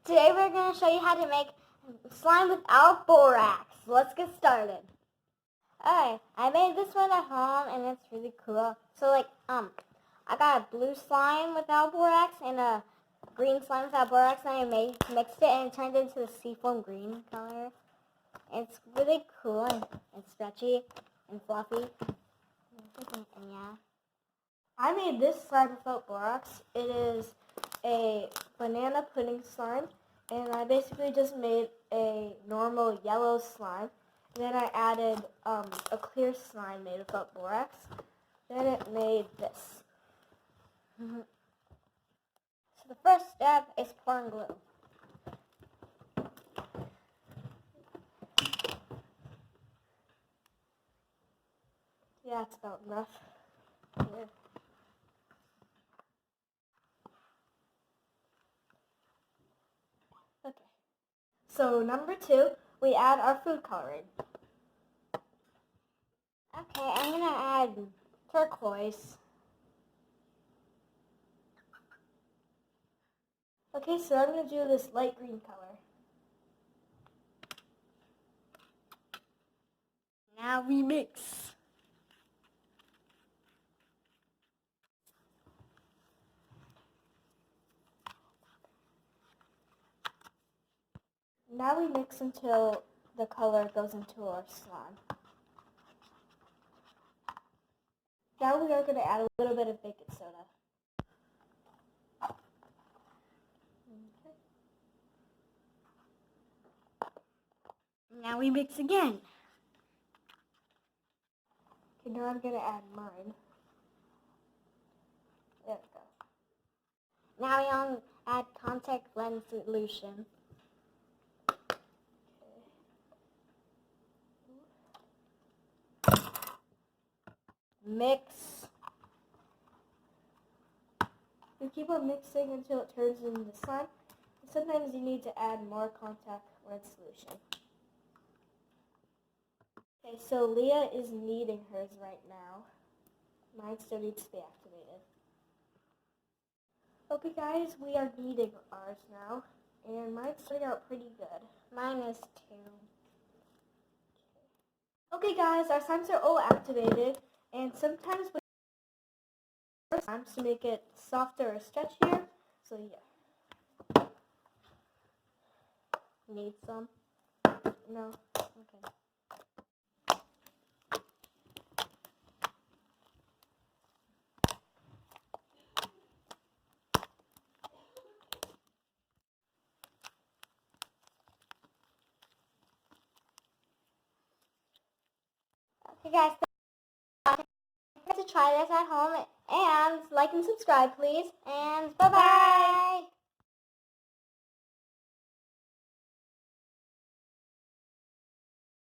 Today we're going to show you how to make slime without borax. Let's get started. Alright, I made this one at home and it's really cool. So I got a blue slime without borax and a green slime without borax, and I mixed it and it turned into the seafoam green color. It's really cool and stretchy and fluffy. And yeah. I made this slime without borax. It is a banana pudding slime, and I basically just made a normal yellow slime. Then I added a clear slime made without borax. Then it made this. So the first step is pouring glue. Yeah, that's about enough. Yeah. Okay. So number 2, we add our food coloring. Okay, I'm going to add turquoise. Okay, so I'm going to do this light green color. Now we mix. Now we mix until the color goes into our slime. Now we are going to add a little bit of baking soda. Okay. Now we mix again. Okay, now I'm going to add mine. There we go. Now we add contact lens solution. Mix. You keep on mixing until it turns into slime. Sometimes you need to add more contact lens solution. Okay, so Leah is kneading hers right now. Mine still needs to be activated. Okay guys, we are kneading ours now, and mine's turning out pretty good. Mine is too. Okay guys, our slimes are all activated, and sometimes we slimes to make it softer or stretchier, so yeah. Need some? No? Okay. Okay guys, to try this at home, and like and subscribe please, and bye bye.